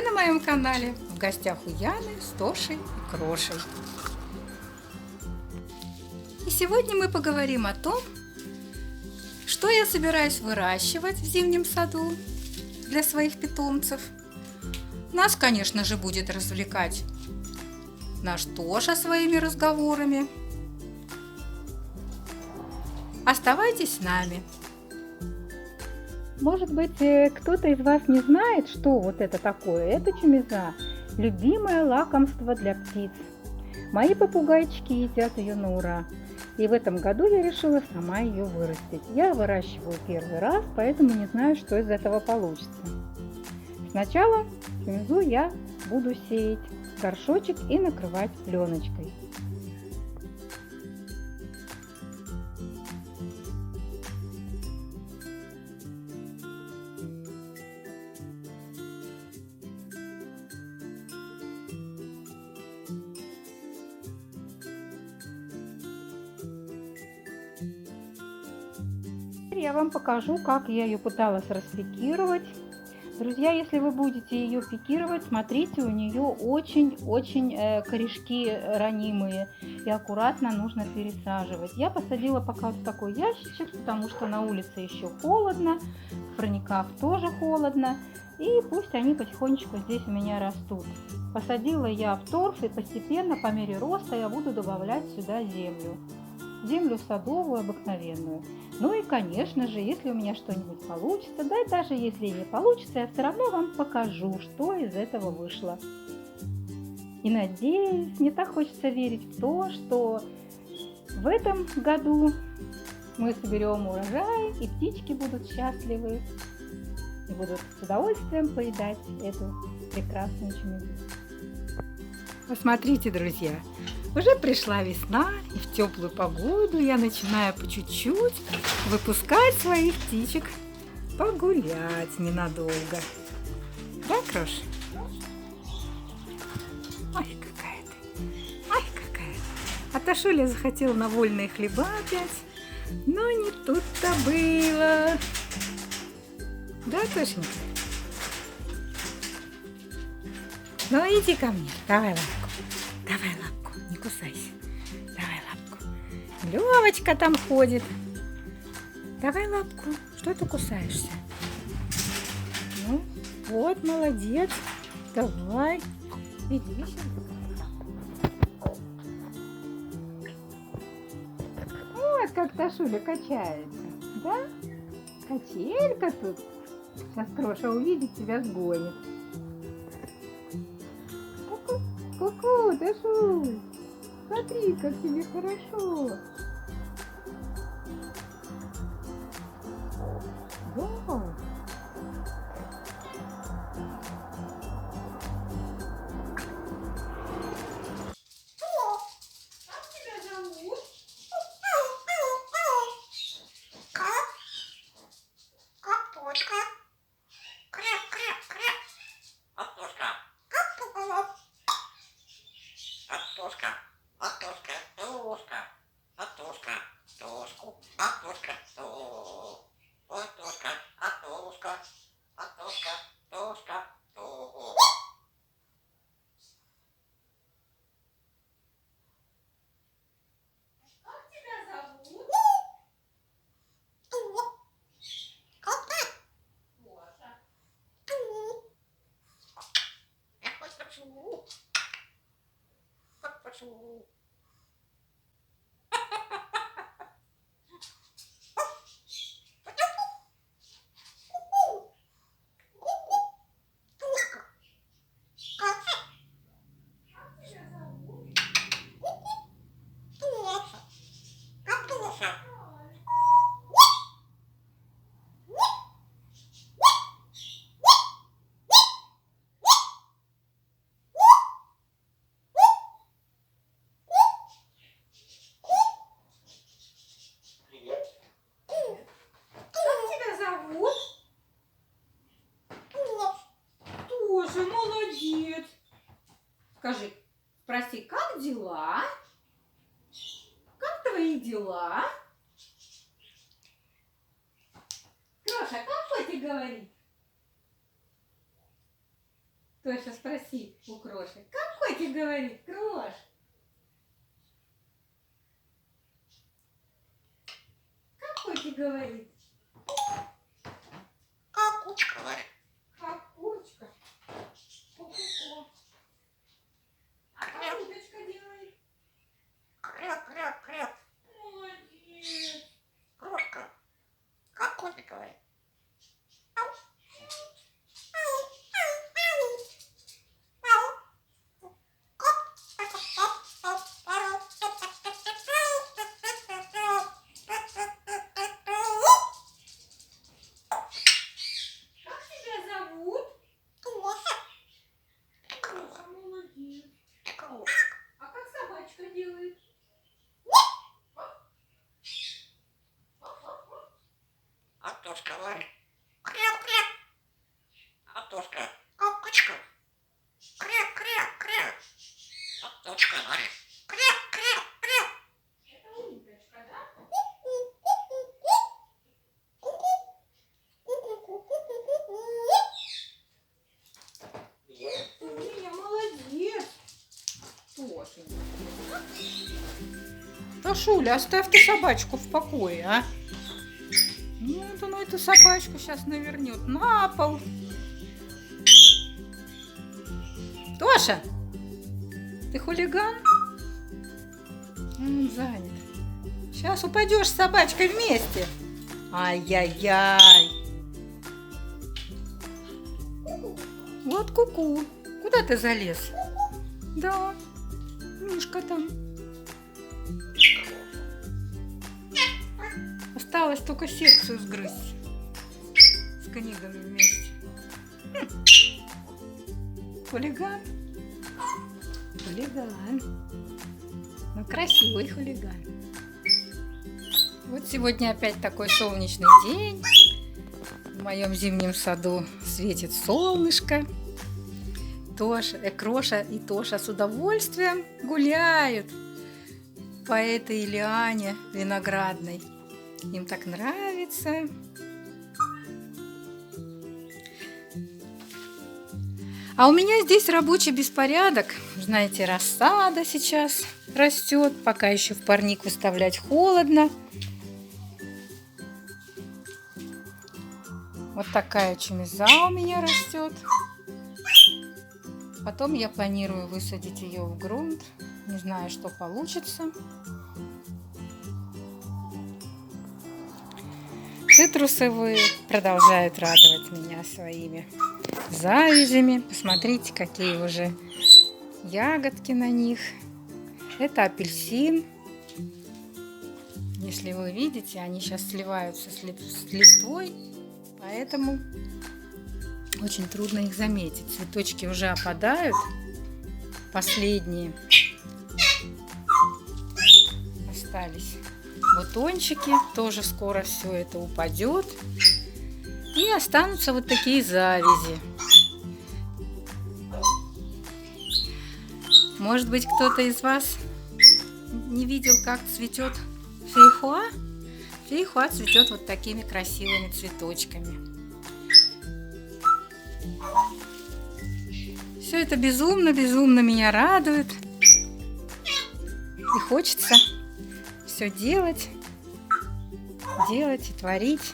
на моем канале в гостях у Яны с Тошей и Крошей. И сегодня мы поговорим о том, что я собираюсь выращивать в зимнем саду для своих питомцев. Нас, конечно же, будет развлекать наш Тоша своими разговорами. Оставайтесь с нами. Может быть, кто-то из вас не знает, что вот это такое. Это чумиза, любимое лакомство для птиц. Мои попугайчики едят ее на ура. И в этом году я решила сама ее вырастить. Я выращиваю первый раз, поэтому не знаю, что из этого получится. Сначала чумизу я буду сеять в горшочек и накрывать пленочкой. Я вам покажу, как я ее пыталась распикировать. Друзья, если вы будете ее пикировать, смотрите, у нее очень-очень корешки ранимые, и аккуратно нужно пересаживать. Я посадила пока в такой ящичек, потому что на улице еще холодно, в парниках тоже холодно, и пусть они потихонечку здесь у меня растут. Посадила я в торф, и постепенно, по мере роста, я буду добавлять сюда землю садовую, обыкновенную. Ну и, конечно же, если у меня что-нибудь получится, да и даже если не получится, я все равно вам покажу, что из этого вышло. И надеюсь, мне так хочется верить в то, что в этом году мы соберем урожай, и птички будут счастливы, и будут с удовольствием поедать эту прекрасную чумизу. Посмотрите, друзья, уже пришла весна, и в теплую погоду я начинаю по чуть-чуть выпускать своих птичек погулять ненадолго. Да, Крош? Ой, какая ты! Ой, какая ты! А Тошуля захотела на вольные хлеба опять, но не тут-то было. Да, Тошенька? Ну, иди ко мне, давай лапку, давай лапку, не кусайся, давай лапку. Левочка там ходит, давай лапку, что ты кусаешься? Ну, вот, молодец, давай, иди сюда. Вот как Тошуля качается, да? Качелька тут, сейчас Кроша увидит, тебя сгонит. Ку-ку, Тошуль, смотри, как тебе хорошо. Да. Скажи, спроси, как дела? Как твои дела? Кроша, как котик говорит? Тоша, спроси у Кроши. Как котик говорит, Крош? Как котик говорит? Как кучка говорит. Как курочка. Ку-ку-ку. А как уточка делает? Кря-кря-кря. Молодец. Крошка. Как котик говорит. Как тебя зовут? Кроша, молодец. А как собачка делает? А Тошка говорит. Кря-кря. А Тошка. Как кучка. Кря-кря-кря. А Тошка говорит. Кря-кря-кря. Это уточка, да? Ты у меня молодец. Тошенька. Тошуля, оставь ты собачку в покое, а? Ну, вот она эту собачку сейчас навернет на пол. Тоша, ты хулиган? Он занят. Сейчас упадешь с собачкой вместе. Ай-яй-яй. Вот ку-ку. Куда ты залез? Да, Мишка там. Осталось только секцию сгрызть. С книгами вместе. Хулиган. Хулиган. Ну, красивый хулиган. Вот сегодня опять такой солнечный день. В моем зимнем саду светит солнышко. Кроша и Тоша с удовольствием гуляют по этой лиане виноградной. Им так нравится. А у меня здесь рабочий беспорядок. Знаете, рассада сейчас растет, пока еще в парник выставлять холодно. Вот такая чемиза у меня растет. Потом я планирую высадить ее в грунт. Не знаю, что получится. Цитрусовые продолжают радовать меня своими завязями. Посмотрите, какие уже ягодки на них. Это апельсин. Если вы видите, они сейчас сливаются с листвой, поэтому очень трудно их заметить. Цветочки уже опадают, последние. Остались бутончики, тоже скоро все это упадет. И останутся вот такие завязи. Может быть, кто-то из вас не видел, как цветет фейхоа? Фейхоа цветет вот такими красивыми цветочками. Все это безумно меня радует. И хочется все делать и творить.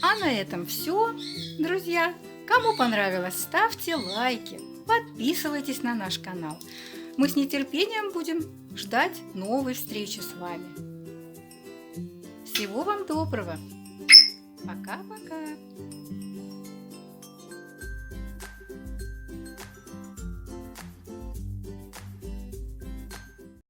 А на этом все, друзья. Кому понравилось, ставьте лайки, подписывайтесь на наш канал. Мы с нетерпением будем ждать новой встречи с вами. Всего вам доброго. Пока-пока.